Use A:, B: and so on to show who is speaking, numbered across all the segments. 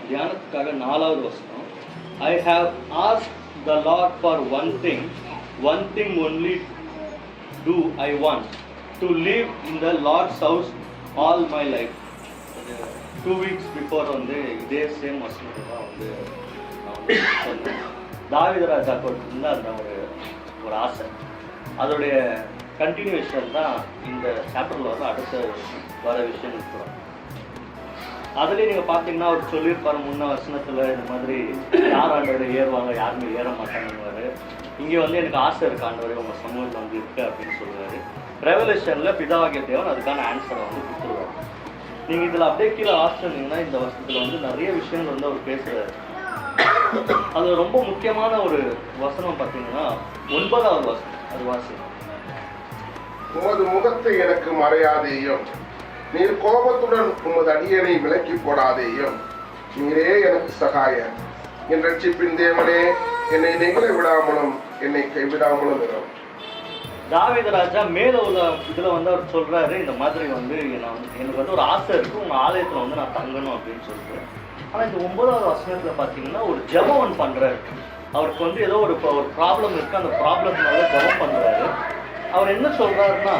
A: தியானத்துக்காக 4வது வசனம். I have asked the Lord for one thing only do I want, to live in the Lord's house all my life. 2 weeks before வந்து இதே same வசனத்தை தான் வந்து நான் சொன்னேன். தாவீது ராஜாக்கு வந்து அந்த ஒரு ஆசை, அதோடைய கண்டினியூஷன் தான் இந்த சாப்டரில் வந்து அடுத்த வர விஷயம் இருக்கிறோம். அதுலேயே நீங்கள் பார்த்தீங்கன்னா அவர் சொல்லியிருப்பாரு முன்ன வசனத்தில் இந்த மாதிரி யார் ஆண்டவரை ஏறுவாங்க, யாருமே ஏற மாட்டாங்கன்னு. இங்கே வந்து எனக்கு ஆசை இருக்கு ஆண்டவரே உங்கள் சமூகத்தில் வந்து இருக்கு அப்படின்னு சொல்லுவார். ரெவல்யூஷனில் பிதாவாகிய தேவன் அதுக்கான ஆன்சரை வந்து கொடுத்துருவார். நீங்கள் இதில் அப்படியே கீழே ஆசிரியங்கன்னா இந்த வசனத்தில் வந்து நிறைய விஷயங்கள் வந்து அவர் பேசுகிறாரு. அது ரொம்ப முக்கியமான ஒரு வசனம் பார்த்தீங்கன்னா 9வது வசனம். அது வாசி.
B: உமது முகத்தை எனக்கு மறையாதேயும், நீர் கோபத்துடன் உமது அடியனை விலக்கி போடாதேயும், நீரே எனக்கு சகாயர். என் ரட்சிப்பின் தேவனே, என்னை நெகிழ விடாமலும் என்னை கைவிடாமலும் இரும்.
A: தாவீது ராஜா மேல உள்ள இதுல வந்து அவர் சொல்றாரு, இந்த மாதிரி வந்து எனக்கு வந்து ஒரு ஆசை இருக்கு, உங்க ஆலயத்துல வந்து நான் தங்கணும் அப்படின்னு சொல்லிட்டு. ஆனா இந்த 9வது வசனத்துல பாத்தீங்கன்னா ஒரு ஜெபம் பண்றாரு. அவருக்கு வந்து ஏதோ ஒரு ப்ராப்ளம் இருக்கு, அந்த ப்ராப்ளம்னால ஜெபம் பண்றாரு. அவர் என்ன சொல்றாருன்னா,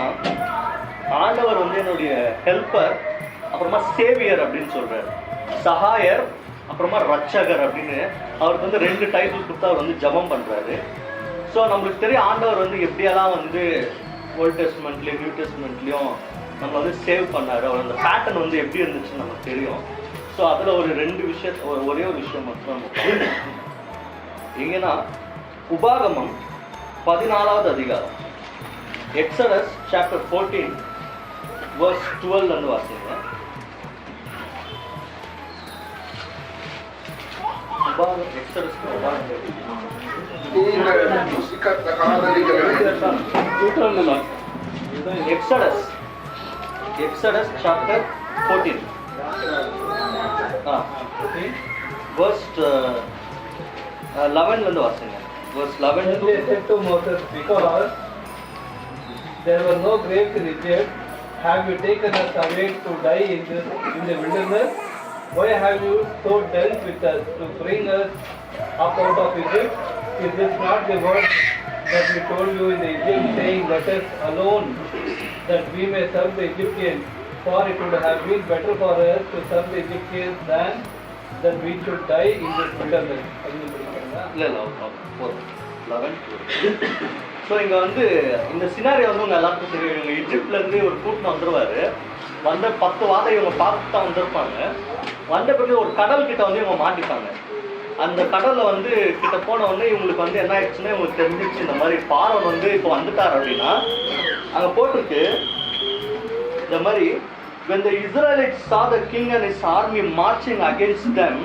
A: ஆண்டவர் வந்து என்னுடைய ஹெல்ப்பர், அப்புறமா சேவியர் அப்படின்னு சொல்றாரு. சகாயர், அப்புறமா ரட்சகர் அப்படின்னு அவருக்கு வந்து 2 டைட்டில் கொடுத்து அவர் வந்து ஜெபம் பண்றாரு. ஸோ நம்மளுக்கு தெரியும் ஆண்டவர் வந்து எப்படியெல்லாம் வந்து ஓல்ட் டெஸ்ட்மெண்ட்லேயும் நியூ டெஸ்ட்மெண்ட்லேயும் நம்ம வந்து சேவ் பண்ணாரு. அவர் அந்த பேட்டர்ன் வந்து எப்படி இருந்துச்சுன்னு நமக்கு தெரியும். ஸோ அதில் ஒரு 2 விஷயம், ஒரே ஒரு விஷயம் மட்டும் நம்ம எங்கன்னா உபாகமம் 14வது அதிகாரம், எக்ஸடஸ் சாப்டர் 14 verse 12 வாசிங்க. Exodus chapter 14 verse 11 ல வாசிங்க. verse 11
C: they said to Moses, because there was no grave in Egypt, have you taken us away to die in the wilderness? Why have you so dealt with us to bring us up out of Egypt? Is this not the word that we told you in the Egypt, saying, let us alone, that we may serve the Egyptians? For it would have been better for us to serve the Egyptians than that we should die in this wilderness.
A: So இங்கே வந்து இந்த scenario வந்து உங்கள் எல்லாருக்கும் தெரியும். இவங்க இஜிப்ட்லேருந்து ஒரு கூட்டம் வந்துடுவார். வந்த 10 வாதை இவங்க பார்த்து தான் வந்திருப்பாங்க. வந்த பிறகு ஒரு கடல் கிட்ட வந்து இவங்க மாட்டிப்பாங்க. அந்த கடலில் வந்து கிட்ட போன உடனே இவங்களுக்கு வந்து என்ன ஆயிடுச்சுன்னா இவங்களுக்கு தெரிஞ்சிச்சு, இந்த மாதிரி பார்வன் வந்து இப்போ வந்துட்டார் அப்படின்னா. அங்கே போட்டிருக்கு இந்த மாதிரி, when the Israelites saw the king and his army marching against them,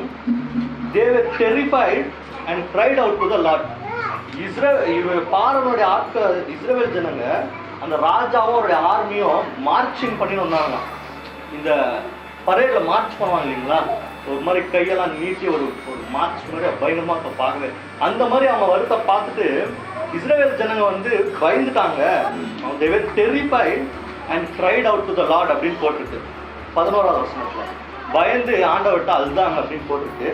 A: they were terrified and cried out to the Lord. பார்வனுடைய ஆட்கள், இஸ்ரவேல் ஜனங்க அந்த ராஜாவும் அவருடைய ஆர்மியும் மார்ச்சிங் பண்ணி வந்தாங்க. இந்த பரேடில் மார்ச் பண்ணுவாங்க இல்லைங்களா, ஒரு மாதிரி கையெல்லாம் நீட்டி ஒரு மார்ச் மாதிரி பயங்கரமாக இப்போ பார்க்கவே. அந்த மாதிரி அவங்க வருத்த பார்த்துட்டு இஸ்ரவேல் ஜனங்க வந்து பயந்துட்டாங்க. they were terrified and cried out to the Lord அப்படின்னு போட்டுருக்கு 11வது வசனத்தில். பயந்து ஆண்டவர்கிட்ட அழுதாங்க அப்படின்னு போட்டுருக்கு.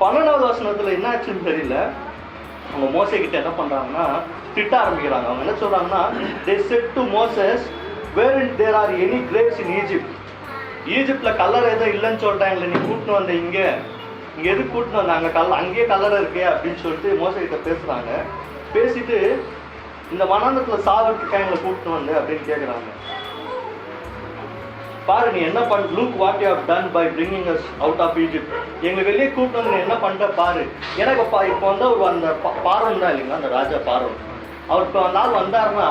A: 12வது வசனத்தில் என்ன ஆச்சுன்னு தெரியல, அவங்க மோசே கிட்ட என்ன பண்றாங்கன்னா திட்ட ஆரம்பிக்கிறாங்க. அவங்க என்ன சொல்றாங்கன்னா, they said to Moses, wherein there are any graves in Egypt? ஈஜிப்ட்ல கல்லறை எதுவும் இல்லைன்னு சொல்றாங்களே, நீ கூட்டின்னு வந்த இங்க எது கூட்டின்னு வந்த, அங்கேயே கல்லறை இருக்கே அப்படின்னு சொல்லிட்டு மோசே கிட்ட பேசுறாங்க. பேசிட்டு இந்த வனாந்தத்துல சாவறதுக்காக எங்களை கூட்டின்னு வந்து அப்படின்னு கேட்குறாங்க. பாரு நீ என்ன பண்ண, look what you have done by bringing us out of Egypt. எங்களை வெளியே கூப்பிட்டு வந்து என்ன பண்ற பாரு. எனக்கு இப்போ வந்து அந்த பார்வன் தான் இல்லைங்களா, அந்த ராஜா பார்வன், அவர் இப்போ அந்த ஆள் வந்தாருன்னா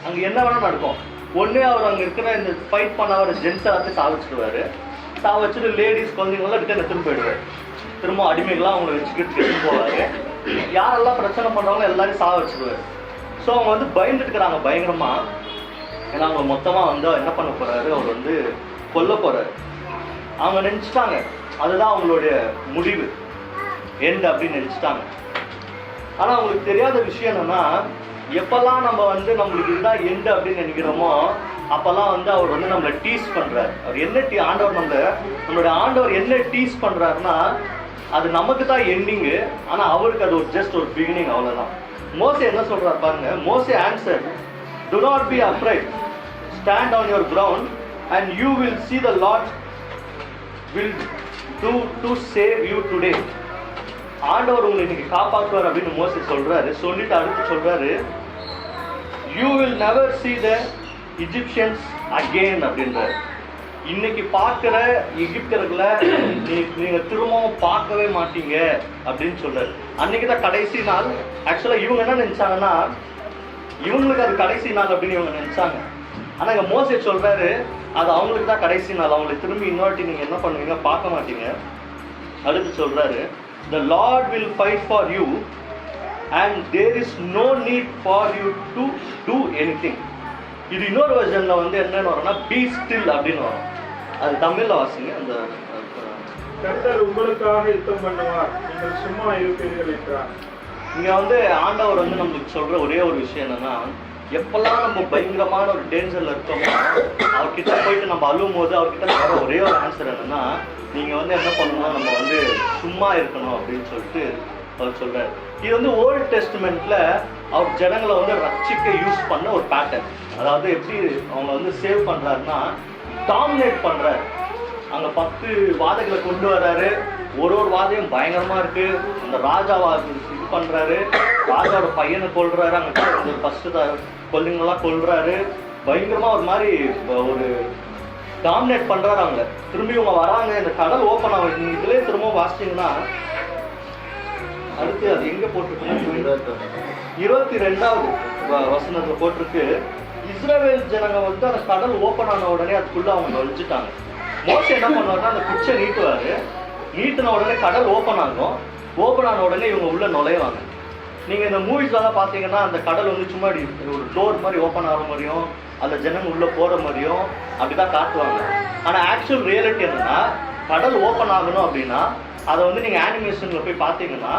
A: அங்கே என்ன வேணா நடக்கும். ஒன்று அவர் அங்கே இருக்கிற இந்த ஃபைட் பண்ண அவர் ஜென்ஸ் எல்லாத்தையும் சாவச்சிடுவார். சாவச்சிட்டு லேடிஸ் குழந்தைங்களாம் ரிட்டர்ன் எடுத்துன்னு போயிடுவார். திரும்ப அடிமைகளாம் அவங்களை வச்சுக்கிட்டு எடுத்துன்னு போவார். யாரெல்லாம் பிரச்சனை பண்ணுறாங்களோ எல்லாரையும் சாவச்சிடுவார். ஸோ அவங்க வந்து பயந்துட்டு இருக்கிறாங்க பயங்கரமாக. ஏன்னா அவங்க மொத்தமாக வந்து என்ன பண்ண போகிறாரு, அவர் வந்து கொல்ல போகிறாரு. அவங்க நினச்சிட்டாங்க அதுதான் அவங்களுடைய முடிவு, எண்ட் அப்படின்னு நினச்சிட்டாங்க. ஆனால் அவங்களுக்கு தெரியாத விஷயம் என்னன்னா, எப்பெல்லாம் நம்ம வந்து நம்மளுக்கு இதுதான் எண்டு அப்படின்னு நினைக்கிறோமோ அப்போல்லாம் வந்து அவர் வந்து நம்மளை டீஸ் பண்ணுறாரு. அவர் என்ன ஆண்டவர் நம்மளுடைய ஆண்டவர் என்ன டீஸ் பண்ணுறாருன்னா அது நமக்கு தான் எண்டிங்கு, ஆனால் அவருக்கு அது ஒரு ஜஸ்ட் ஒரு பிகினிங், அவ்வளோதான். மோசே என்ன சொல்கிறார் பாருங்க. மோசே answer, do not be afraid, stand on your ground and you will see the Lord will do to save you today. ஆண்டவர் உங்களை இன்னைக்கு காப்பாற்றுவார் அப்படின்னு மோசே சொல்றாரு. சொல்லிட்டு அடுத்து சொல்றாரு, you will never see the Egyptians again அப்படின்றாரு. இன்னைக்கு பார்க்குற எகிப்தியர்களை நீங்க திரும்பவும் பார்க்கவே மாட்டீங்க அப்படின்னு சொல்றாரு. அன்னைக்கு தான் கடைசி நாள். ஆக்சுவலா இவங்க என்ன நினைச்சாங்கன்னா இவங்களுக்கு அது கடைசி நாள் அப்படின்னு இவங்க நினைச்சாங்க. ஆனா இங்க மோசே சொல்றாரு அது அவங்களுக்கு தான் கடைசி நாள், அவங்களுக்கு திரும்பி இன்னொருட்டி நீங்க என்ன பண்ணுவீங்க, பார்க்க மாட்டீங்க. அடுத்து சொல்றாரு, the Lord will fight for you and there is no need for you to do anything. இது இன்னொரு வெர்ஷன்ல வந்து என்னன்னு வரும்னா be still அப்படின்னு வரும். அது தமிழ்ல வாசிங்க. அந்த
D: கர்த்தர் உங்களுக்காக யுத்தம் பண்ணுவார், நீங்கள் சும்மா இருப்பீர்கள் என்றார்.
A: இங்க வந்து ஆண்டவர் வந்து நம்மளுக்கு சொல்ற ஒரே ஒரு விஷயம் என்னன்னா, எப்பெல்லாம் நம்ம பயங்கரமான ஒரு டேஞ்சர்ல இருக்கோமோ அவர்கிட்ட போயிட்டு நம்ம அழுவும் போது அவர்கிட்ட வர ஒரே ஒரு ஆன்சர் என்னன்னா, நீங்க வந்து என்ன பண்ணணும், நம்ம வந்து சும்மா இருக்கணும் அப்படின்னு சொல்லிட்டு அவர் சொல்றாரு. இது வந்து ஓல்டு டெஸ்ட்மெண்ட்ல அவர் ஜனங்களை வந்து ரட்சிக்க யூஸ் பண்ண ஒரு பேட்டர்ன். அதாவது எப்படி அவங்க வந்து சேவ் பண்றாருன்னா, டாமினேட் பண்றாரு. அங்க 10 வாதைகளை கொண்டு வர்றாரு. ஒரு வாதையும் பயங்கரமா இருக்கு. அந்த ராஜாவா இது பண்றாரு, ராஜாவோட பையனை கொல்றாரு, அங்க ஃபர்ஸ்ட் கொல்லிங்கெல்லாம் கொல்றாரு. பயங்கரமா ஒரு மாதிரி ஒரு டாமினேட் பண்றாரு அவங்க. திரும்பி இவங்க வராங்க, இந்த கடல் ஓப்பன் ஆகுது. நீங்க இதுலயே திரும்ப வாசிச்சீங்கன்னா அடுத்து அது எங்க போட்டிருக்கு, 22வது வசனத்துல போட்டிருக்கு, இஸ்ரவேல் ஜனங்க வந்து அந்த கடல் ஓப்பன் ஆன உடனே அதுக்குள்ள அவங்க நுழைஞ்சிட்டாங்க. மோசே என்ன பண்ணுவாருன்னா அந்த குச்சை நீட்டுவாரு. நீட்டின உடனே கடல் ஓப்பன் ஆகும். ஓப்பன் ஆன உடனே இவங்க உள்ள நுழைவாங்க. நீங்க இந்த மூவிஸ்லாம் பாத்தீங்கன்னா அந்த கடல் வந்து சும்மா ஒரு டோர் மாதிரி ஓப்பன் ஆகிற மாதிரியும் அந்த ஜனங்க உள்ள போற மாதிரியும் அப்படிதான் காட்டுவாங்க. ஆனா ஆக்சுவல் ரியாலிட்டி என்னன்னா, கடல் ஓப்பன் ஆகணும் அப்படின்னா அதை வந்து நீங்க அனிமேஷன்ல போய் பாத்தீங்கன்னா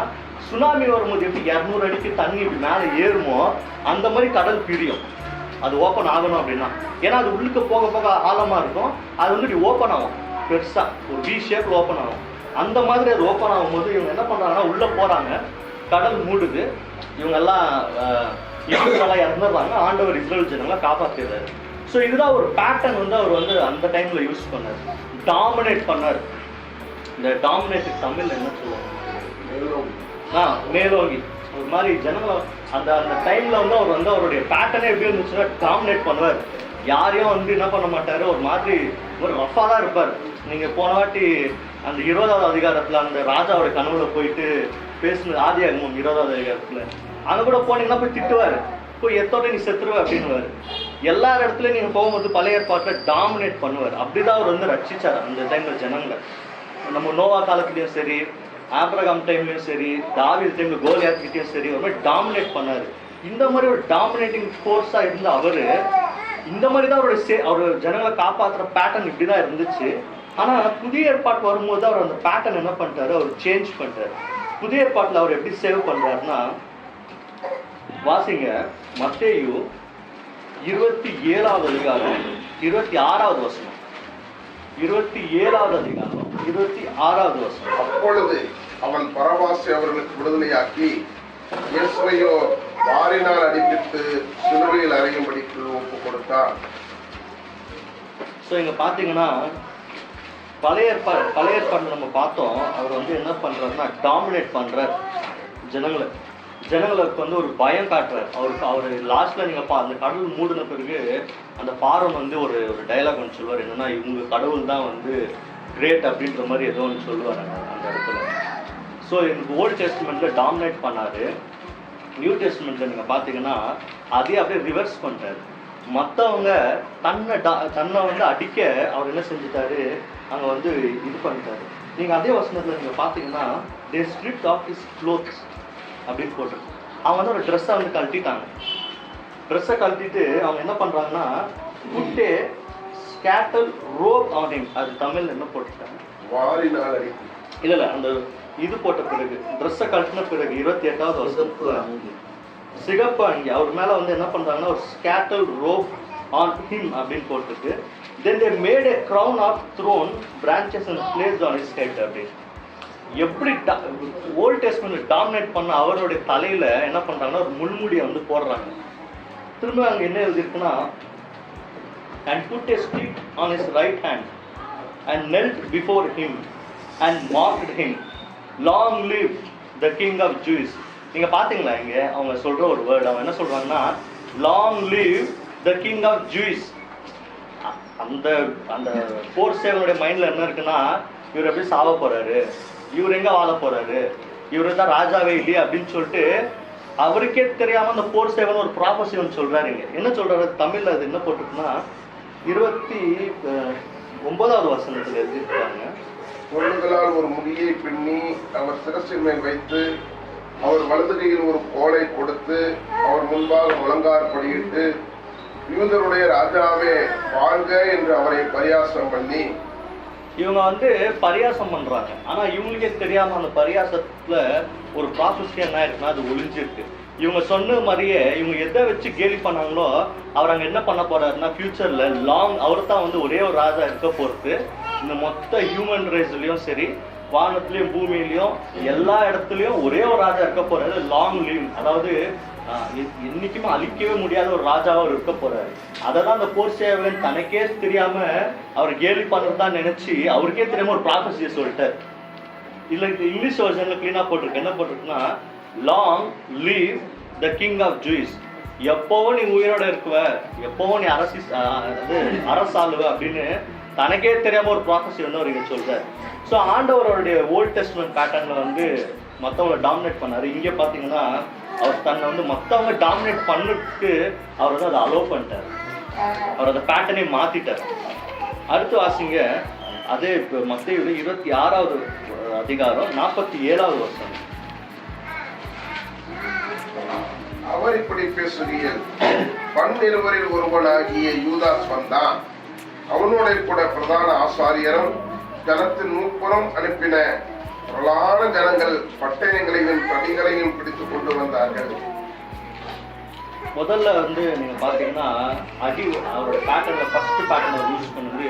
A: சுனாமி வரும்போது எப்படி 200 அடிக்கு தண்ணி இப்படி மேலே ஏறுமோ அந்த மாதிரி கடல் பிரியும். அது ஓப்பன் ஆகணும் அப்படின்னா, ஏன்னா அது உள்ளுக்கு போக போக ஆழமா இருக்கும். அது வந்து இப்படி ஓப்பன் ஆகும், பெருசா ஒரு வி ஷேப்ல ஓப்பன் ஆகும். அந்த மாதிரி அது ஓப்பன் ஆகும்போது இவங்க என்ன பண்றாங்கன்னா உள்ள போறாங்க, கடல் மூடுது, இவங்க எல்லாம் இறந்துடுறாங்க. ஆண்டவர் இஸ்ரேல் ஜனங்களை காப்பாற்றிடுறாரு. ஸோ இதுதான் ஒரு பேட்டர்ன் வந்து அவர் வந்து அந்த டைம்ல யூஸ் பண்ணார், டாமினேட் பண்ணார். இந்த டாமினேட்டுக்கு தமிழ்ல என்ன சொல்லுவாங்க, மேலோங்கி. ஒரு மாதிரி ஜனங்களை அந்த அந்த டைம்ல வந்து அவர் வந்து அவருடைய பேட்டர்னே எப்படி இருந்துச்சுன்னா டாமினேட் பண்ணுவார். யாரையும் வந்து என்ன பண்ண மாட்டாரு, ஒரு மாதிரி ஒரு ரஃபா தான் இருப்பார். நீங்க போன வாட்டி அந்த 20வது அதிகாரத்துல அந்த ராஜாவோட கனவுல போயிட்டு பேசுனது, ஆதியாகமம் 20வது அதிகாரத்துல அங்க கூட போனீங்கன்னா போய் திட்டுவாரு, போய் எத்தோட நீ செத்துருவ அப்படின்னுவாரு. எல்லா இடத்துலயும் நீங்க போகும்போது பழைய ஏற்பாட்டுல டாமினேட் பண்ணுவார். அப்படிதான் அவர் வந்து ரட்சிச்சார் அந்த டைம்ல ஜனங்களை. நம்ம நோவா காலத்துலயும் சரி, ஆப்ரகாம் டைம்லயும் சரி, தாவீது டைம்ல கோலியாத் கிட்டயும் சரி, ஒரு மாதிரி டாமினேட் பண்ணாரு. இந்த மாதிரி ஒரு டாமினேட்டிங் ஃபோர்ஸா இருந்த அவரு இந்த மாதிரி தான் அவர் ஜனங்களை காப்பாற்றுற பேட்டர்ன் இப்படிதான் இருந்துச்சு. ஆனா புதிய ஏற்பாட்டு வரும்போது அவர் அந்த பேட்டர்ன் என்ன பண்ணிட்டாரு, அவர் சேஞ்ச் பண்ணிட்டாரு. புதிய ஏற்பாட்டுல அவர் எப்படி சேவ் பண்றாருன்னா, வாசிங்க மத்தேயு 27வது அதிகாரம் 26வது வசனம். 27வது அதிகாரம் 26வது வசனம்.
B: அப்பொழுது அவன் பரபாசை அவர்களுக்கு விடுதலையாக்கி இயேசுவையோ வாரினால் அடிப்பித்து சிலுவையில் அறையும்படிக்கு ஒப்பு கொடுத்தான்.
A: ஸோ இங்க பாத்தீங்கன்னா பழைய ஏற்பாடு நம்ம பார்த்தோம். அவர் வந்து என்ன பண்றாருன்னா டாமினேட் பண்றார் ஜனங்களுக்கு வந்து ஒரு பயம் காட்டுறாரு. அவர் லாஸ்ட்ல நீங்க அந்த கடவுள் மூடின பிறகு அந்த பார்வன் வந்து ஒரு டைலாக் ஒன்று சொல்லுவார், என்னன்னா இவங்க கடவுள் தான் வந்து கிரேட் அப்படின்ற மாதிரி ஏதோ ஒன்று சொல்லுவார் அந்த இடத்துல. ஸோ எனக்கு ஓல்டு டெஸ்ட்மெண்ட்ல டாமினேட் பண்ணாரு. நியூ டெஸ்ட்மெண்ட்ல நீங்க பாத்தீங்கன்னா அதே அப்படியே ரிவர்ஸ் பண்றாரு. மற்றவங்க தன்னை வந்து அடிக்க அவர் என்ன செஞ்சுட்டாரு, அங்க வந்து இது பண்ணிட்டாரு. நீங்க அதே வசனத்துல நீங்க பாத்தீங்கன்னா they stripped off his clothes அப்படின்னு போட்டிருக்கு. அவங்க வந்து ஒரு ட்ரெஸ்ஸை வந்து கழட்டிட்டாங்க. ட்ரெஸ்ஸை கழட்டிட்டு அவங்க என்ன பண்றாங்கன்னா புட்டே ஸ்கேட்டல் ரோப் அவனிங், அது தமிழ்ல என்ன போட்டுட்டாங்க,
B: வாரினால் அடி.
A: இல்ல அந்த இது போட்ட பிறகு ட்ரெஸ்ஸை கழட்டின பிறகு 28வது வருஷத்துல சிகப்பு அங்கி அவர் மேல வந்து என்ன பண்றாங்கன்னா ஒரு ஸ்கேட்டல் ரோப் on him அப்படின்னு போட்டுருக்கு. Then they made a crown of thorn branches and placed on his head அப்படின்னு. எப்படி ஓல்ட் டெஸ்ட்மென்ட் டாமினேட் பண்ண அவருடைய தலையில என்ன பண்றாங்கன்னா ஒரு முள்முடியை வந்து போடுறாங்க. திரும்ப அங்க என்ன எழுதிருக்குன்னா and put a stick on his right hand and knelt before him and mocked him, long live the king of Jews. நீங்க பாத்தீங்களா இங்க அவங்க சொல்ற ஒரு வேர்ட், அவங்க என்ன சொல்றாங்கன்னா long live the king of Jews. அந்த அந்த 4-7 மைண்ட்ல என்ன இருக்குன்னா இவர் எப்படி சாவ போறாரு, இவர் எங்க வாழ போறாரு, இவரு தான் ராஜாவே இல்லையா அப்படின்னு சொல்லிட்டு அவருக்கே தெரியாம அந்த 4-7 ஒரு ப்ராபஸி ஒன்று சொல்றாருங்க. என்ன சொல்றாரு தமிழ்ல, அது என்ன போட்டிருக்குன்னா 29வது வசனத்துல எழுதியிருக்காங்க.
B: பொருள்களால் ஒரு முடியை பின்னி அவர் சிரசின் மேல் வைத்து அவர் வலது கையில் ஒரு கோலை கொடுத்து அவர் முன்பாக முழங்கார் படியிட்டு யூதருடைய ராஜாவே வாழ்க என்று அவரை பரியாசம் பண்ணி.
A: இவங்க வந்து பரியாசம் பண்றாங்க. ஆனா இவங்களுக்கே தெரியாம அந்த பரியாசத்துல ஒரு ப்ராசஸ் என்ன இருக்குன்னா அது ஒளிஞ்சிருக்கு. இவங்க சொன்ன மாதிரியே இவங்க எதை வச்சு கேலி பண்ணாங்களோ அவர் அங்க என்ன பண்ண போறாருன்னா ஃபியூச்சர்ல அவர் தான் வந்து ஒரே ஒரு ராஜா இருக்க போறது. இந்த மொத்த ஹியூமன் ரேஸ்லயும் சரி, வானத்திலயும் பூமியிலயும் எல்லா இடத்துலயும் ஒரே ஒரு ராஜா இருக்க போறாரு. லாங் லீவ், அதாவது என்னைக்குமே அழிக்கவே முடியாத ஒரு ராஜாவா இருக்க போறாரு. அததான் அந்த போர்சேவகன் தனக்கே தெரியாம அவர் கேலி பண்றதுதான் நினைச்சு அவருக்கே தெரியாம ஒரு ப்ராபஸியை சொல்லிட்டார். இல்ல இங்கிலீஷ் வெர்ஷன்ல கிளீனா போட்டிருக்கு. என்ன போட்டிருக்குன்னா long live the king of Jews. எப்பவும் நீ உயிரோட இருக்குவ, எப்பவும் நீ அரசாளுவ அப்படின்னு தனக்கே தெரியாம ஒரு ப்ராசஸ் வந்து அவர் இங்க சொல்றாரு. ஸோ ஆண்டவருடைய ஓல்ட் டெஸ்ட்மென்ட் பேட்டர்ன்ல வந்து மற்றவங்களை டாமினேட் பண்ணாரு. இங்கே பார்த்தீங்கன்னா அவர் தன்னை வந்து மற்றவங்க டாமினேட் பண்ணிட்டு அவர் வந்து அதை அலோவ் பண்ணிட்டார். அவர் அந்த பேட்டர்னே மாத்திட்டார். அடுத்து வாசிங்க, அதே இப்போ மத்தேயு 26வது அதிகாரம் 47வது வசனம்.
B: அவர் இப்படி பேசுகையில் 12 ஒருவனாகிய யூதாஸ் வந்தான். அவனோட கூட பிரதான ஆசாரியரும் ஜனத்தின் மூப்பரும் அனுப்பின பிரலான ஜனங்கள் பட்டயங்களையும் தடிகளையும் பிடித்துக் கொண்டு வந்தார்கள்.
A: முதல்ல வந்து நீங்க பாத்தீங்கன்னா அடி, அவரோட பேட்டர்ல ஃபர்ஸ்ட் பேட்டர்னை யூஸ் பண்ணி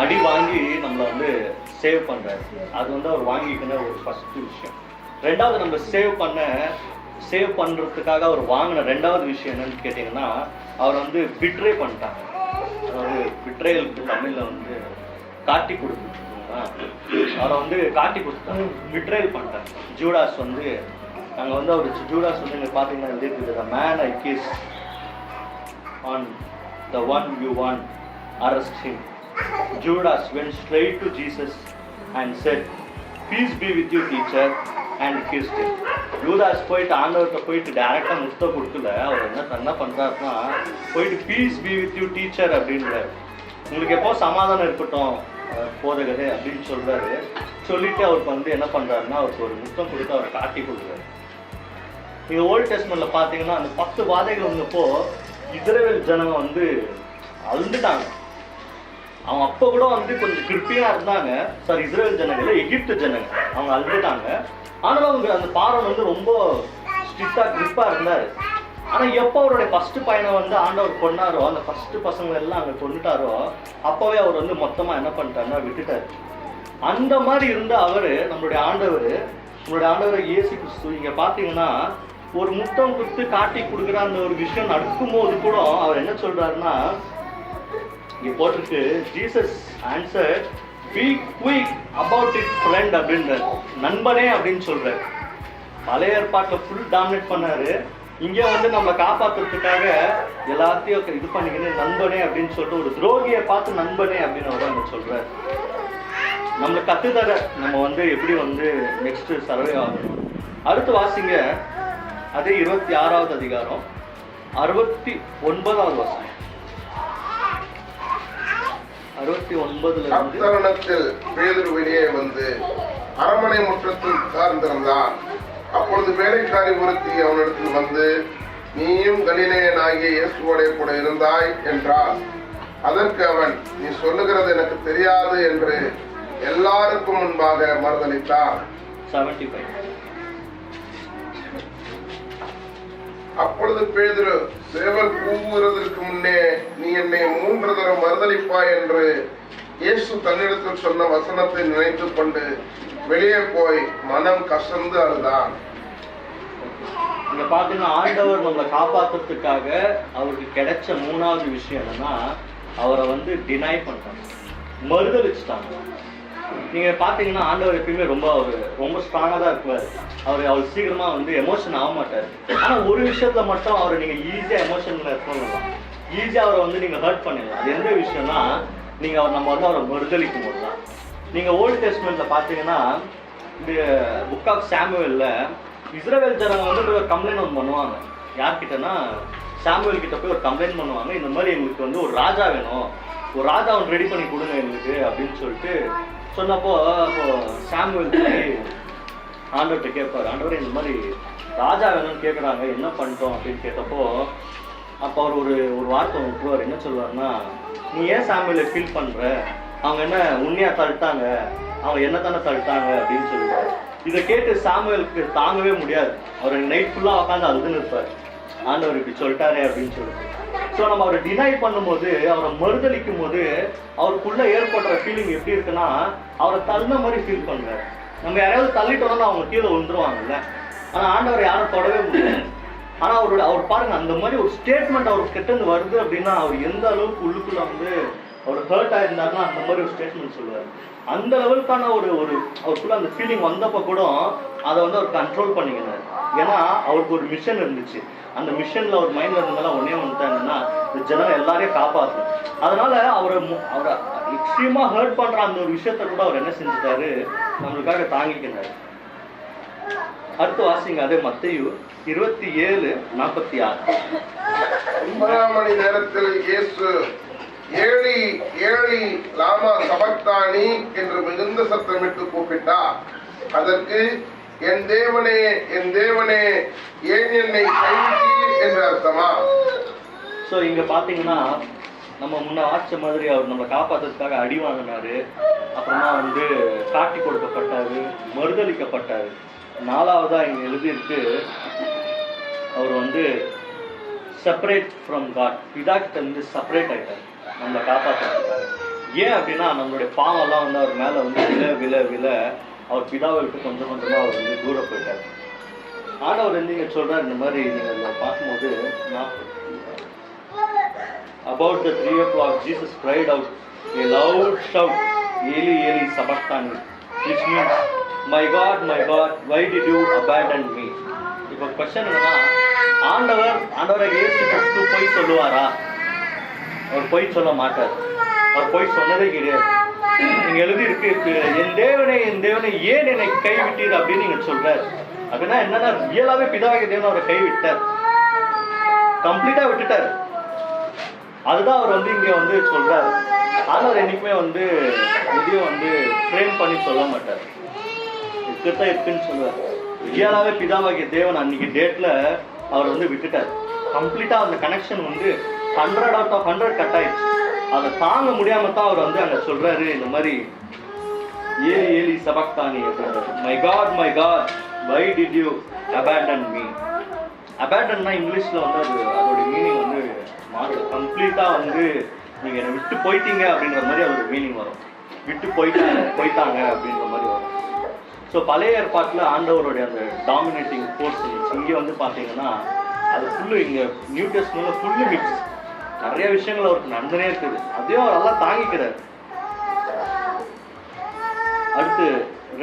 A: அடி வாங்கி நம்மளை வந்து சேவ் பண்றாரு. அது வந்து அவர் வாங்கிக்கின ஒரு ஃபர்ஸ்ட் விஷயம். ரெண்டாவது நம்ம சேவ் பண்றதுக்காக அவர் வாங்கின ரெண்டாவது விஷயம் என்னன்னு கேட்டீங்கன்னா அவர் வந்து பிட்ரே பண்ணிட்டாங்க. அதாவது பிட்ரேலுக்கு தமிழ்ல வந்து காட்டி கொடுத்துருக்காங்க. அவரை வந்து காட்டி கொடுத்தாங்க, பிட்ரேல் பண்ணிட்டாங்க. ஜூடாஸ் வந்து நாங்க வந்து அவர் ஜூடாஸ் வந்து இங்க பாத்தீங்கன்னா எழுதிருக்கு, the man I kiss on the one you want, arrest him. Judas went straight to Jesus and said, peace be with you teacher, and kissed him. யூதாஸ் போயிட்டு ஆண்டவர்கிட்ட போயிட்டு டைரக்டா முத்தம் கொடுக்கல. அவர் என்ன பண்றாருன்னா போயிட்டு piece be with you teacher அப்படின்றாரு. உங்களுக்கு எப்போ சமாதானம் இருக்கட்டும் போதகரே அப்படின்னு சொல்றாரு. சொல்லிட்டு அவருக்கு வந்து என்ன பண்றாருன்னா அவருக்கு ஒரு முத்தம் கொடுத்து அவரை காட்டி கொடுக்குறாரு. நீங்க ஓல்ட் டெஸ்ட்மென்ட்ல பாத்தீங்கன்னா அந்த 10 வாதைகள் வந்தப்போ இஸ்ரவேல் ஜனங்க வந்து அழுந்துட்டாங்க. அவங்க அப்ப கூட வந்து கொஞ்சம் கிருப்பியா இருந்தாங்க. சாரி, இஸ்ரவேல் ஜனங்கள எகிப்து ஜனங்க அவங்க அழுந்துட்டாங்க. ஆனாலும் அவங்க அந்த பார்வன் வந்து ரொம்ப ஸ்ட்ரிக்டா கிரிப்பா இருந்தாரு. ஆனா எப்போ அவருடைய ஃபர்ஸ்ட் பையனை வந்து ஆண்டவர் கொண்டாரோ, அந்த ஃபர்ஸ்ட் பசங்க எல்லாம் அங்க கொண்டுட்டாரோ, அப்பவே அவர் வந்து மொத்தமா என்ன பண்ணிட்டாருன்னா விட்டுட்டாரு. அந்த மாதிரி இருந்த அவரு நம்மளுடைய ஆண்டவர் இயேசு கிறிஸ்து இங்க பாத்தீங்கன்னா ஒரு முத்தம் கொடுத்து காட்டி கொடுக்குற அந்த ஒரு விஷயம் நடக்கும் போது கூட அவர் என்ன சொல்றாருன்னா இங்க போட்டிருக்கு, Jesus answer be quick about it friend அப்படின்றார். நண்பனே அப்படின்னு சொல்றாரு. பழைய ஏற்பாட்டில் ஃபுல் டாமினேட் பண்ணாரு. இங்கே வந்து நம்மளை காப்பாற்றுறதுக்காக எல்லாத்தையும் இது பண்ணிக்கணும் நண்பனே அப்படின்னு சொல்லிட்டு ஒரு துரோகியை பார்த்து நண்பனே அப்படின்னு அவர் அங்கே சொல்றாரு. நம்மளை கத்துத்தர நம்ம வந்து எப்படி வந்து நெக்ஸ்ட் சர்வே ஆகணும். அடுத்து வாசிங்க, அதே 26வது அதிகாரம் 69வது வசனம்.
B: 69 பேதுரு வெளியே வந்து அரண்மனை முற்றத்தில் உட்கார்ந்திருந்தான். அப்பொழுது வேலைக்காரி ஒருத்தி அவனிடத்தில் வந்து, நீயும் கலிலேயனாகிய இயேசுவோட கூட இருந்தாய் என்றார். அதற்கு அவன், நீ சொல்லுகிறது எனக்கு தெரியாது என்று எல்லாருக்கும் முன்பாக மறுதலித்தான்.
A: 75
B: அப்பொழுது பேதுரு, சேவல் கூவுகிறதற்கு முன்னே நீ என்னை 3 தரம் மறுதலிப்பாய் என்று இயேசு தன்னிடத்தில் சொன்ன வசனத்தை நினைத்து கொண்டு வெளியே போய் மனம் கசந்து அழுதான்.
A: இங்க பாத்தீங்கன்னா ஆண்டவர் நம்மளை காப்பாத்துறதுக்காக அவருக்கு கிடைச்ச 3வது விஷயம் என்னன்னா, அவரை வந்து டினை பண்ணிட்டாங்க, மறுதலிச்சுட்டாங்க. நீங்க பாத்தீங்கன்னா ஆண்டவர் எப்பயுமே ரொம்ப ஸ்ட்ராங்கா தான் இருக்குவாரு. அவர் சீக்கிரமா வந்து எமோஷன் ஆக மாட்டாரு. ஆனா ஒரு விஷயத்துல மட்டும் அவரை நீங்க ஈஸியா எமோஷன்ல இருக்கணும், ஈஸியா அவரை வந்து நீங்க ஹர்ட் பண்ணிடலாம். அது எந்த விஷயம்னா, நீங்க நம்ம வந்து அவரை மறுதலிக்கும் போது தான். நீங்க ஓல்டு டெஸ்ட்மெண்ட்ல பாத்தீங்கன்னா இந்த புக் ஆஃப் சாமுவேல்ல இஸ்ரவேல் ஜனங்க வந்து ஒரு கம்ப்ளைண்ட் ஒன்று பண்ணுவாங்க. யார்கிட்டனா சாமுவேல் கிட்ட போய் ஒரு கம்ப்ளைண்ட் பண்ணுவாங்க, இந்த மாதிரி எங்களுக்கு வந்து ஒரு ராஜா வேணும், ஒரு ராஜா ஒன்று ரெடி பண்ணி கொடுங்க எங்களுக்கு அப்படின்னு சொல்லிட்டு சொன்னப்போ, அப்போ சாமுவேல் போய் ஆண்டவர்கிட்ட கேட்பாரு, ஆண்டவர் இந்த மாதிரி ராஜா வேணும்னு கேட்குறாங்க, என்ன பண்ணிட்டோம் அப்படின்னு கேட்டப்போ, அப்போ அவர் ஒரு வார்த்தை விட்டுருவார். என்ன சொல்லுவாருன்னா, நீ ஏன் சாமுவேலை ஃபீல் பண்ற, அவங்க என்ன உண்மையா தள்ளிட்டாங்க, அவங்க என்ன தானே தள்ளிட்டாங்க அப்படின்னு சொல்லுவார். இதை கேட்டு சாமுவேலுக்கு தாங்கவே முடியாது. அவர் நைட் ஃபுல்லாக உட்காந்து அழுதுன்னு இருப்பார், ஆண்டவர் இப்படி சொல்லிட்டாரே அப்படின்னு சொல்லிட்டு. ஸோ நம்ம அவரை டினை பண்ணும்போது, அவரை மறுதளிக்கும் போது அவருக்குள்ள ஏற்படுற ஃபீலிங் எப்படி இருக்குன்னா, அவரை தள்ளின மாதிரி ஃபீல் பண்ணுறாரு. நம்ம யாரையாவது தள்ளிட்டோம்னா அவங்க கீழே விழுந்துருவாங்கல்ல, ஆனால் ஆண்டவரை யாரும் தொடவே முடியாது. ஆனால் அவர் பாருங்க, அந்த மாதிரி ஒரு ஸ்டேட்மெண்ட் அவர் கிட்டேருந்து வருது அப்படின்னா, அவர் எந்த அளவுக்கு உள்ளுக்குள்ள வந்து அவர் ஹர்ட் ஆயிருந்தாருன்னா அந்த மாதிரி ஒரு ஸ்டேட்மெண்ட் சொல்லுவார். அந்த லெவலுக்கான அவருக்குள்ள அந்த ஃபீலிங் வந்தப்போ கூட அதை வந்து அவர் கண்ட்ரோல் பண்ணிக்கினார். ஏன்னா அவருக்கு ஒரு மிஷன் இருந்துச்சு. அந்த மிஷன்ல அவர் மைண்ட்ல இருந்ததெல்லாம் ஒன்னே வந்துட்டாங்கன்னா, இந்த ஜனம் எல்லாரையும் காப்பாற்றும். அதனால அவரை எக்ஸ்ட்ரீமா ஹர்ட் பண்ற அந்த ஒரு விஷயத்த கூட அவர் என்ன செஞ்சுட்டாரு, நம்மளுக்காக தாங்கிக்கினார். அடுத்து வாசிங்க, அதே மத்தேயு 27:46.
B: 9 மணி நேரத்தில் இயேசு ஏலி ஏலி லாமா சபக்தானி என்று மிகுந்த சத்தமிட்டு கூப்பிட்டார். அதற்கு, என் தேவனே என் தேவனே ஏன் என்னை கைவிட்டீர் என்று அர்த்தமா?
A: ஸோ இங்க பாத்தீங்கன்னா நம்ம முன்ன ஆச்ச மாதிரி அவர் நம்ம காப்பாற்றுறதுக்காக அடி வாங்கினாரு, அப்புறமா வந்து காட்டி கொடுக்கப்பட்டாரு, மறுதளிக்கப்பட்டாரு. 4வதா இங்க எழுதியிருக்கு, அவர் வந்து செப்பரேட் ஃப்ரம் காட், பிதாக்கிட்ட இருந்து செப்பரேட் ஆயிட்டார் நம்மளை காப்பாற்றுறதுக்காக. ஏன் அப்படின்னா நம்மளுடைய பாவம்லாம் வந்து அவர் மேலே வந்து விழ அவர் பிதாவிற்கு கொஞ்சம் கொஞ்சமாக அவர் வந்து தூரம் போயிட்டார். ஆண்டவர் வந்து இங்கே சொல்கிறார், இந்த மாதிரி நீங்கள் பார்க்கும்போது, about the 3 o'clock Jesus cried out a loud shout, Eli Eli sabachthani, which means, my God why did you abandon me? இப்போ கொஸ்டின் என்னன்னா, ஆண்டவரை இயேசு கிறிஸ்து பொய் சொல்லுவாரா? அவர் பொய் சொல்ல மாட்டார். அவர் பொய் சொன்னதே கிடையாது. நீங்க எழுதி இருக்கு, என் தேவனே ஏன் என்னை கைவிட்டீர் அப்படின்னு நீங்க சொல்றாரு. அப்படின்னா என்னன்னா, ரியலாவே பிதாவாகிய தேவன் அவரை கைவிட்டார், கம்ப்ளீட்டா விட்டுட்டார். அதுதான் அவர் வந்து இங்க வந்து சொல்றாரு. ஆண்டவர் என்னைக்குமே வந்து எதையும் வந்து ஃப்ரேம் பண்ணி சொல்ல மாட்டார், இப்படித்தான் இருக்குன்னு சொல்லுவார். ரியலாவே பிதாவாகிய தேவன் அன்னைக்கு டேட்ல அவர் வந்து விட்டுட்டார். கம்ப்ளீட்டா அந்த கனெக்ஷன் வந்து 100 out of 100 கட் ஆயிடுச்சு. அதை தாங்க முடியாம தான் அவர் வந்து அங்க சொல்றாரு, இந்த மாதிரி ஏலி ஏலி சபக்தானி, my god why did you abandon me? அபேண்டன்னா இங்கிலீஷ்ல வந்து அதோட மீனிங் வந்து மாறுது. கம்ப்ளீட்டா வந்து நீங்க என்னை விட்டு போயிட்டீங்க அப்படின்ற மாதிரி அதோட மீனிங் வரும். விட்டு போயிட்டாங்க அப்படின்ற மாதிரி வரும். ஸோ பழைய ஏற்பாட்டில் ஆண்டவருடைய அந்த டாமினேட்டிங் ஃபோர்ஸ் இருந்துச்சு. இங்கே வந்து பார்த்தீங்கன்னா அது ஃபுல்லு, இங்கே நியூ டெஸ்ட்மெண்ட்ல ஃபுல்லு மிக்ஸ், நிறைய விஷயங்கள் அவருக்கு நடந்துனே இருக்குது. அதையும் அவர் எல்லாம் தாங்கிக்கிறார். அடுத்து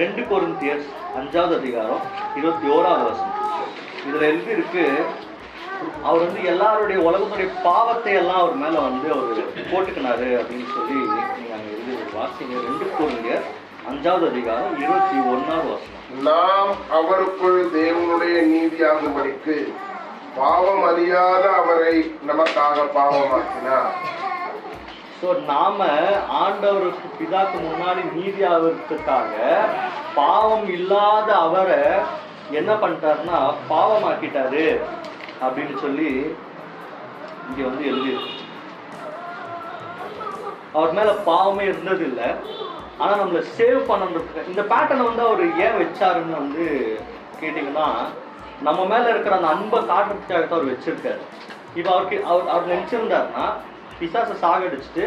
A: 2 கொரிந்தியர் 5வது அதிகாரம் 21வது வசனம். இதுல எழுதி இருக்கு, அவர் வந்து எல்லாருடைய உலகத்துடைய பாவத்தை எல்லாம் அவர் மேல வந்து அவர் போட்டுக்கினாரு அப்படின்னு சொல்லி நீங்க அங்க எழுதி வாசிங்க. 2 கொரிந்தியர் 5வது அதிகாரம் 21வது வசனம்.
B: நாம் அவருக்குள் தேவனுடைய நீதியாகும்படிக்கு பாவம் அறியாத அவரை நமக்காக பாவமாக்கினார்.
A: ஸோ நாம ஆண்டவருக்கு பிதாக்கு முன்னாடி நீதியாகிறதுக்காக பாவம் இல்லாத அவரை என்ன பண்ணிட்டாருன்னா பாவமாக்கிட்டாரு அப்படின்னு சொல்லி இங்க வந்து எழுதியிருக்கு. அவர் மேல பாவமே இருந்தது இல்லை, ஆனா நம்மளை சேவ் பண்ணணுன்றதுக்கு இந்த பேட்டர்னை வந்து அவர் ஏன் வச்சாருன்னு வந்து கேட்டீங்கன்னா, நம்ம மேல இருக்கிற அந்த அன்பை காட்டுறதுக்காக அவர் வச்சிருக்காரு. இப்போ அவர் நினைச்சிருந்தாருன்னா பிசாசை சாகடிச்சுட்டு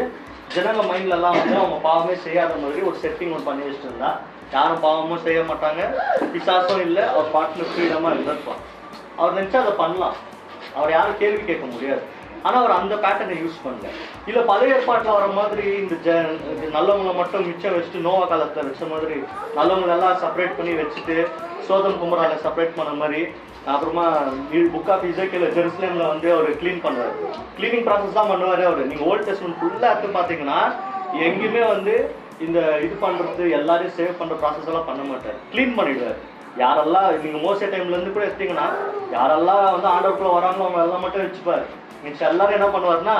A: ஜனங்க மைண்ட்ல எல்லாம் வந்து அவங்க பாவமே செய்யாத மாதிரி ஒரு செட்டிங் ஒன்று பண்ணி வச்சுட்டு இருந்தா யாரும் பாவமும் செய்ய மாட்டாங்க, பிசாசும் இல்லை, அவர் பார்ட்னர் ஃப்ரீடமா இருந்திருப்பான். அவர் நினைச்சா அதை பண்ணலாம், அவர் யாரும் கேள்வி கேட்க முடியாது. ஆனா அவர் அந்த பேட்டர்னை யூஸ் பண்ணல. இல்ல பழைய ஏற்பாட்டில் வர மாதிரி இந்த நல்லவங்களை மட்டும் மிச்சம் வச்சுட்டு நோவா காலத்துல வச்ச மாதிரி நல்லவங்களை எல்லாம் செப்பரேட் பண்ணி வச்சுட்டு சோதம் குமரால செப்பரேட் பண்ண மாதிரி, அப்புறமா புக் ஆஃப் இசைக்கில் ஜெருசலேம்ல வந்து அவர் கிளீன் பண்ணுவார். கிளீனிங் ப்ராசஸ் தான் பண்ணுவாரு அவரு. நீங்க ஓல்ட் டெஸ்ட்மென்ட் ஃபுல்லா எடுத்து பாத்தீங்கன்னா எங்கேயுமே வந்து இந்த இது பண்றது எல்லாரையும் சேவ் பண்ற ப்ராசஸ் எல்லாம் பண்ண மாட்டார், கிளீன் பண்ணிடுவார். யாரெல்லாம் நீங்க மோசே டைம்ல இருந்து கூட எடுத்தீங்கன்னா யாரெல்லாம் வந்து ஆண்டவருக்குள்ள வராங்களோ அவங்க எல்லாம் மட்டும் வச்சுப்பாரு. மிச்சம் எல்லாரும் என்ன பண்ணுவாருன்னா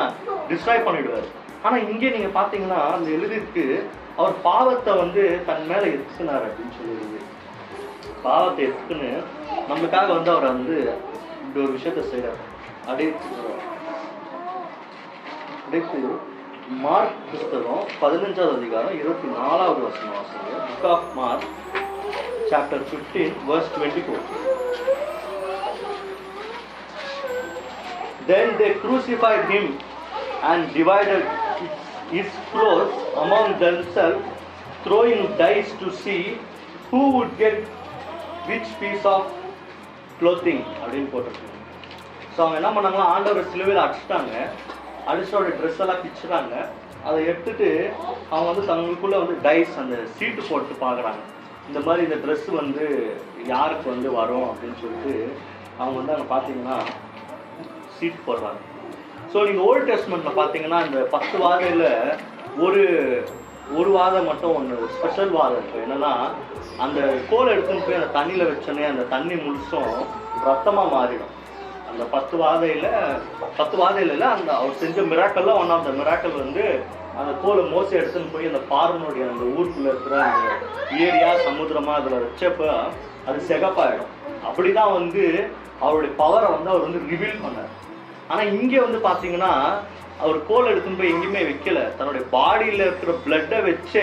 A: டிஸ்ட்ராய் பண்ணிடுவார். ஆனா இங்கே நீங்க பாத்தீங்கன்னா அந்த எழுதிருக்கு அவர் பாவத்தை வந்து தன் மேல எடுத்துனார் அப்படின்னு சொல்லிடுது. பாவத்தை எடுத்துன்னு நம்மளுக்காக வந்து அவர் வந்து இப்படி ஒரு விஷயத்த செய்யறாரு. அடுத்து மார்க் புஸ்தகம் 15வது அதிகாரம் 24வது வசனம் வாசிங்க. Book of Mark chapter 15 verse 24. Then they crucified him and divided his clothes among themselves, throwing dice to see who would get which piece of clothing அப்படின்னு போட்டிருக்காங்க. ஸோ அவங்க என்ன பண்ணாங்களா, ஆண்டவர் சிலுவையில் அடிச்சுட்டாங்க, அடிச்சோட ட்ரெஸ் எல்லாம் பிச்சுட்டாங்க. அதை எடுத்துட்டு அவங்க வந்து தங்களுக்குள்ள வந்து டைஸ் அந்த சீட்டு போட்டு பார்க்குறாங்க. இந்த மாதிரி இந்த ட்ரெஸ் வந்து யாருக்கு வந்து வரும் அப்படின்னு சொல்லிட்டு அவங்க வந்து அங்கே பார்த்தீங்கன்னா சீட் போடுறாங்க. ஸோ நீங்கள் ஓல்ட் டெஸ்ட்மெண்ட்ல பார்த்தீங்கன்னா இந்த 10 வாதையில் ஒரு வாதை மட்டும் ஒன்று ஸ்பெஷல் வாதம் இருக்கும். என்னன்னா அந்த கோலை எடுத்துன்னு போய் அந்த தண்ணியில் வச்சோன்னே அந்த தண்ணி முழுசும் ரத்தமாக மாறிடும். அந்த 10 வாதையில் அந்த அவர் செஞ்ச மிராக்கல்ல ஒன் ஆஃப் த மிராக்கல் வந்து அந்த கோலை மோசை எடுத்துன்னு போய் அந்த பார்வனுடைய அந்த ஊருக்குள்ள இருக்கிற அந்த ஏரியா சமுத்திரமா அதில் வச்சப்ப அது செகப்பாயிடும். அப்படிதான் வந்து அவருடைய பவரை வந்து அவர் வந்து ரிவீல் பண்ணார். ஆனா இங்க வந்து பாத்தீங்கன்னா அவர் கோல் எடுத்துன்னு போய் எங்கேயுமே வைக்கல, தன்னுடைய பாடியில இருக்கிற பிளட்டை வச்சு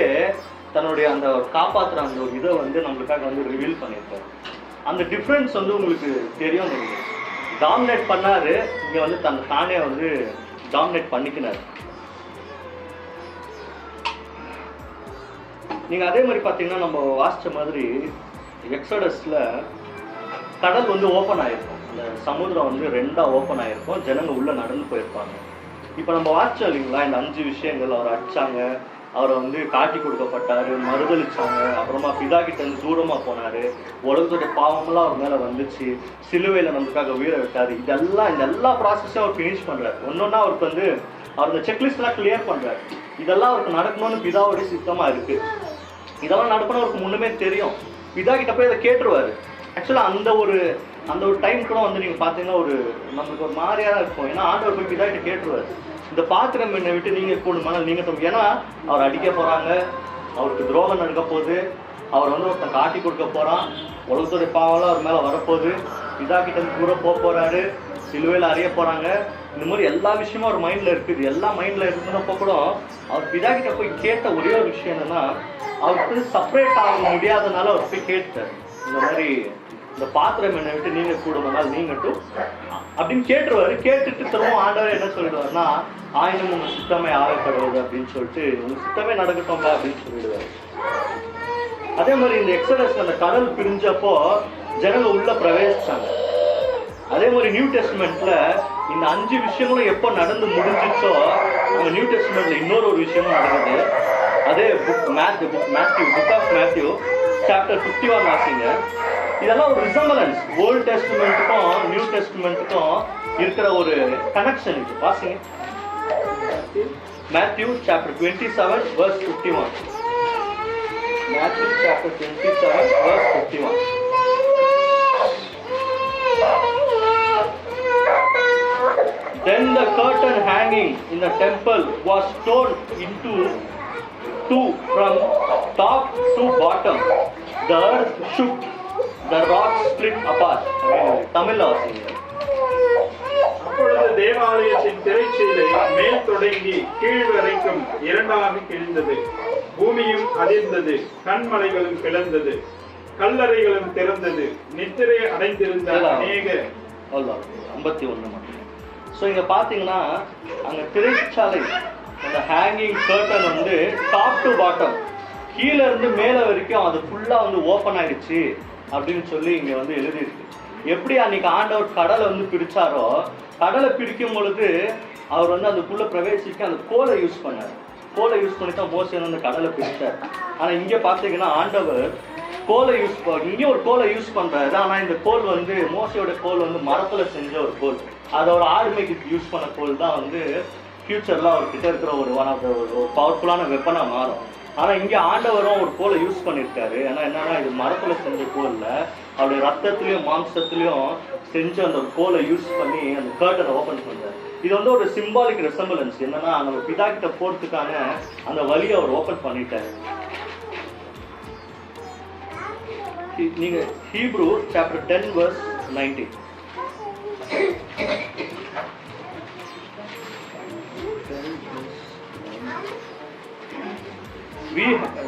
A: தன்னுடைய அந்த காப்பாற்றுற அந்த ஒரு இதை வந்து நம்மளுக்காக வந்து ரிவீல் பண்ணியிருக்காரு. அந்த டிஃப்ரென்ஸ் வந்து உங்களுக்கு தெரியும். டாமினேட் பண்ணாரு, இங்க வந்து தானே வந்து டாமினேட் பண்ணிக்கினாரு. நீங்க அதே மாதிரி பாத்தீங்கன்னா நம்ம வாசிச்ச மாதிரி எக்ஸோடஸ்ல கடல் வந்து ஓப்பன் ஆயிருக்கும், அந்த சமுத்திரம் வந்து 2ஆ ஓப்பன் ஆயிருக்கும், ஜனங்க உள்ள நடந்து போயிருப்பாங்க. இப்ப நம்ம வாசிச்சோம் இல்லைங்களா, இந்த 5 விஷயங்கள். அவர் அடிச்சாங்க, அவரை வந்து காட்டி கொடுக்கப்பட்டாரு, மறுதளிச்சாங்க, அப்புறமா பிதா கிட்ட இருந்து தூரமா போனாரு, உலகத்துடைய பாவமெல்லாம் அவர் மேல வந்துச்சு, சிலுவையில நம்மளுக்காக உயிரை விட்டாரு. இந்த எல்லா ப்ராசஸையும் அவர் ஃபினிஷ் பண்றாரு. ஒன்னொன்னா அவருக்கு வந்து அவர் இந்த செக்லிஸ்ட் எல்லாம் கிளியர் பண்றாரு. இதெல்லாம் அவருக்கு நடக்கணும்னு பிதாவுடைய சித்தமா இருக்கு. இதெல்லாம் நடக்கணும் அவருக்கு முன்னுமே தெரியும். பிதா கிட்ட போய் அதை கேட்டுருவாரு. ஆக்சுவலா அந்த ஒரு டைம் கூட வந்து நீங்க பாத்தீங்கன்னா நம்மளுக்கு ஒரு மாதிரியா இருக்கும். ஏன்னா ஆண்டவர் போய் பிதா கிட்ட கேட்டுருவாரு, இந்த பாத்திரம் என்னை விட்டு நீங்க கூடுமானால் நீங்க தோணும். ஏன்னா அவர் அடிக்க போறாங்க, அவருக்கு துரோகம் நடக்க போகுது, அவர் வந்து ஒருத்தன் காட்டி கொடுக்க போறான், உலகத்துடைய பாவம்லாம் அவர் மேல வரப்போகுது, பிதா கிட்ட இருந்து தூர போறாரு, சிலுவையில் அறிய போறாங்க. இந்த மாதிரி எல்லா விஷயமும் அவர் மைண்ட்ல இருக்குது. எல்லா மைண்ட்ல இருந்தப்போ கூட அவர் பிதா கிட்ட போய் கேட்ட ஒரே ஒரு விஷயம் என்னன்னா, அவருக்கு செப்பரேட் ஆக முடியாதனால அவர் போய் கேட்டார், இந்த மாதிரி இந்த பாத்திரம் என்னை விட்டு நீங்க கூடுமானால் நீங்கட்டும் அப்படின்னு கேட்டுருவாரு. கேட்டுட்டு திரும்ப ஆண்டவர் என்ன சொல்லிடுவாருன்னா, ஆயினும் உங்க சுத்தமே ஆகப்படுவது அப்படின்னு சொல்லிட்டு உங்க சுத்தமே நடக்கட்டும்பா அப்படின்னு சொல்லிடுவாரு. அதே மாதிரி இந்த எக்ஸோடஸ்ல அந்த கடல் பிரிஞ்சப்போ ஜனங்க உள்ள பிரவேசிச்சாங்க. அதே மாதிரி நியூ டெஸ்ட்மெண்ட்ல இந்த 5 விஷயங்களும் எப்போ நடந்து முடிஞ்சிச்சோ அந்த நியூ டெஸ்ட்மெண்ட்ல இன்னொரு விஷயமும் நடக்குது. அதே புக் ஆஃப் மேத்யூ சாப்டர் 51 வாசிங்க. இதெல்லாம் ஒரு ரிசம்பலன்ஸ் ஓல்ட் டெஸ்ட்மெண்ட்டுக்கும் நியூ டெஸ்ட்மெண்ட்டுக்கும் இருக்கிற ஒரு கனெக்ஷன் இது. வாசிங்க Matthew chapter 27 verse 51. Matthew chapter 27 verse 51. Then the curtain hanging in the temple was torn into 2 from top to bottom. The earth shook, the rocks split apart. தமிழ்ல வாசிங்க.
D: அப்பொழுது தேவாலயத்தின் திரைச்சீலை மேல் தொடங்கி கீழ் வரைக்கும் 2ஆக கிழிந்தது, பூமியும் அதிர்ந்தது, கண்மலைகளும் பிளந்தது, கல்லறைகளும் திறந்தது, நித்திரை அடைந்திருந்த அநேக.
A: அவ்வளோ 51 மட்டும். ஸோ இங்கே பார்த்தீங்கன்னா அங்கே திரைச்சாலை அந்த ஹேங்கிங் கர்டன் வந்து டாப் டு பாட்டம் கீழே இருந்து மேலே வரைக்கும் அது ஃபுல்லாக வந்து ஓப்பன் ஆயிடுச்சு அப்படின்னு சொல்லி இங்கே வந்து எழுதியிருக்கு. எப்படி அன்னைக்கு ஆண்டவர் கடலை வந்து பிரிச்சாரோ, கடலை பிரிக்கும் பொழுது அவர் வந்து அதுக்குள்ளே பிரவேசிக்க அந்த கோலை யூஸ் பண்ணார். கோலை யூஸ் பண்ணி தான் மோசே வந்து கடலை பிரித்தார். ஆனால் இங்கே பார்த்தீங்கன்னா ஆண்டவர் கோலை இங்கே ஒரு கோலை யூஸ் பண்ணுறாரு. ஆனால் இந்த கோல் வந்து மோசையோட கோல் வந்து மரத்தில் செஞ்ச ஒரு கோல். அதை ஒரு ஆர்மிக்கு யூஸ் பண்ண கோல் தான் வந்து ஃபியூச்சரில் அவர்கிட்ட இருக்கிற ஒரு ஒன் ஆஃப் ஒரு பவர்ஃபுல்லான வெப்பனாக மாறும். ஆனால் இங்கே ஆண்டவரும் ஒரு கோலை யூஸ் பண்ணியிருக்காரு. ஏன்னா என்னன்னா இது மரத்தில் செஞ்ச கோலில் அவருடைய ரத்தத்துலேயும் மாம்சத்துலேயும் செஞ்சு அந்த கோலை யூஸ் பண்ணி அந்த கர்ட்டனை ஓப்பன் பண்ணுறாரு. இது வந்து ஒரு சிம்பாலிக் ரெசம்பிளன்ஸ். என்னன்னா நம்ம பிதா கிட்ட போகிறதுக்கான அந்த வழியை அவர் ஓப்பன் பண்ணிட்டாரு. நீங்க Hebrew chapter 10 verse 19.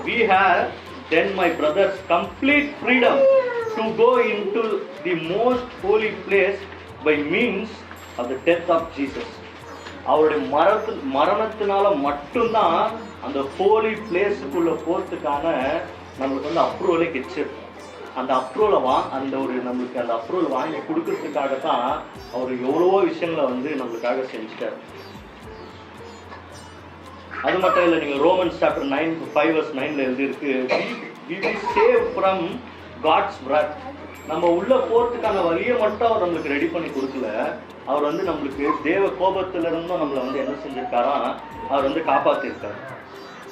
A: We have then, my brothers, complete freedom to go into the most holy place by means of the death of Jesus. அவருடைய மரணத்தினால மட்டும்தான் அந்த ஹோலி பிளேஸுக்குள்ள போறதுக்கான நம்மளுக்கு வந்து அப்ரூவலே கிடைச்சிருக்கு. அந்த அப்ரூவலை நம்மளுக்கு அந்த அப்ரூவல் வாங்கி கொடுக்கறதுக்காக தான் அவர் எவ்வளவோ விஷயங்களை வந்து நம்மளுக்காக செஞ்சுட்டார். அது மட்டும் இல்லை, நீங்கள் ரோமன்ஸ் சாப்டர் 5 verse 9 எழுதியிருக்கு, we be saved from God's wrath. நம்ம உள்ள போறதுக்கான வழியை மட்டும் அவர் நம்மளுக்கு ரெடி பண்ணி கொடுக்கல, அவர் வந்து நம்மளுக்கு தேவ கோபத்திலிருந்தும் நம்மளை வந்து என்ன செஞ்சிருக்காராம், அவர் வந்து காப்பாற்றிருக்காரு.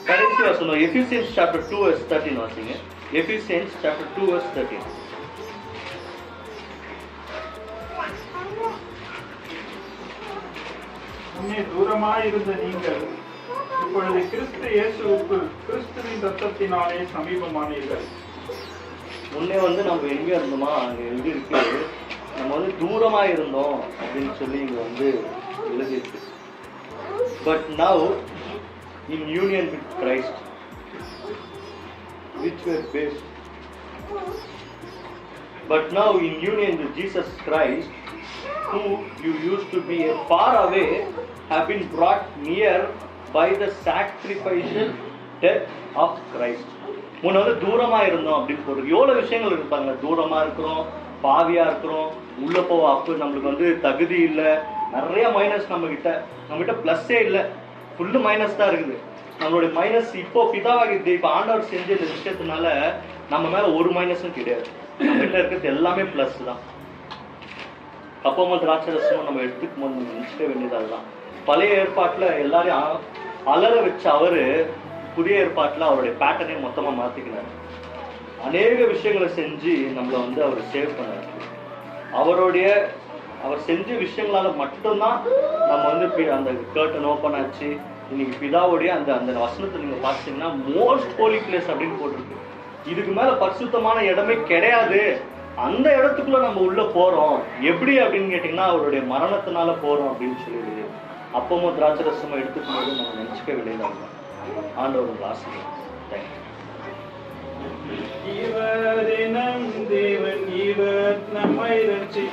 A: கடைசி வசனம் எஃபேசியன்ஸ் சாப்டர் 2 verse 13 வாசிங்க. Ephesians chapter 2 verse 13.
D: முன்னே தூரமாயிருந்த நீங்கள் இப்பொழுது கிறிஸ்து இயேசுவுக்குள் கிறிஸ்துவின் ரத்தத்தினாலே சமீபமானீர்கள்.
A: முன்னே வந்து நம்ம எங்க இருந்தோமா அங்க எழுதியிருக்கு, நம்ம வந்து தூரமா இருந்தோம் அப்படின்னு சொல்லி இங்க வந்து எழுதியிருக்கு. But now in union with Christ which were based, but now in union with Jesus Christ, who you used to be far away, have been brought near by the sacrificial death of Christ. முன்ன வந்து தூரமா இருந்தோம் அப்படின்னு போடுறது. எவ்வளவு விஷயங்கள் இருப்பாங்க, தூரமா இருக்கிறோம், பாவியா இருக்கிறோம், உள்ள போவ அப்போ நம்மளுக்கு வந்து தகுதி இல்லை, நிறைய மைனஸ் நம்ம கிட்ட பிளஸ்ஸே இல்லை, ஃபுல்லு மைனஸ் தான் இருக்குது. நம்மளுடைய மைனஸ் இப்போ பிதாவாகிட்டு இப்போ ஆண்டவர் செஞ்ச இந்த விஷயத்தினால நம்ம மேல ஒரு மைனஸும் கிடையாது. நம்ம கிட்ட இருக்கிறது எல்லாமே பிளஸ் தான். அப்போ திராட்சரசமும் நம்ம எடுத்துக்கும் போது நம்ம நினைச்சிக்க வேண்டியது அதுதான். பழைய ஏற்பாட்டுல எல்லாரையும் அலற வச்ச அவரு புதிய ஏற்பாட்டுல அவருடைய பேட்டர்னே மொத்தமா மாத்திக்கிறாரு. அநேக விஷயங்களை செஞ்சு நம்மளை வந்து அவர் சேவ் பண்ணாரு. அவர் செஞ்ச விஷயங்களால மட்டும்தான் நம்ம வந்து அந்த கர்டன் ஓப்பன் ஆச்சு. இன்னைக்கு பிதாவுடைய அந்த அந்த வசனத்தை நீங்க பார்த்தீங்கன்னா மோஸ்ட் ஹோலி பிளேஸ் அப்படின்னு போட்டிருக்கு. இதுக்கு மேல பரிசுத்தமான இடமே கிடையாது. அந்த இடத்துக்குள்ள நம்ம உள்ள போறோம். எப்படி அப்படின்னு கேட்டீங்கன்னா அவருடைய மரணத்தினால போறோம் அப்படின்னு சொல்லிடுது. அப்பமும் திராட்சரசமும் எடுத்துக்கும் போது நம்ம நினைச்சுக்க விளையாடுறாங்க. ஆண்டவர் ஆசிரியர்.
D: இவர் நம் தேவன், இவர் நம்மை ரட்சி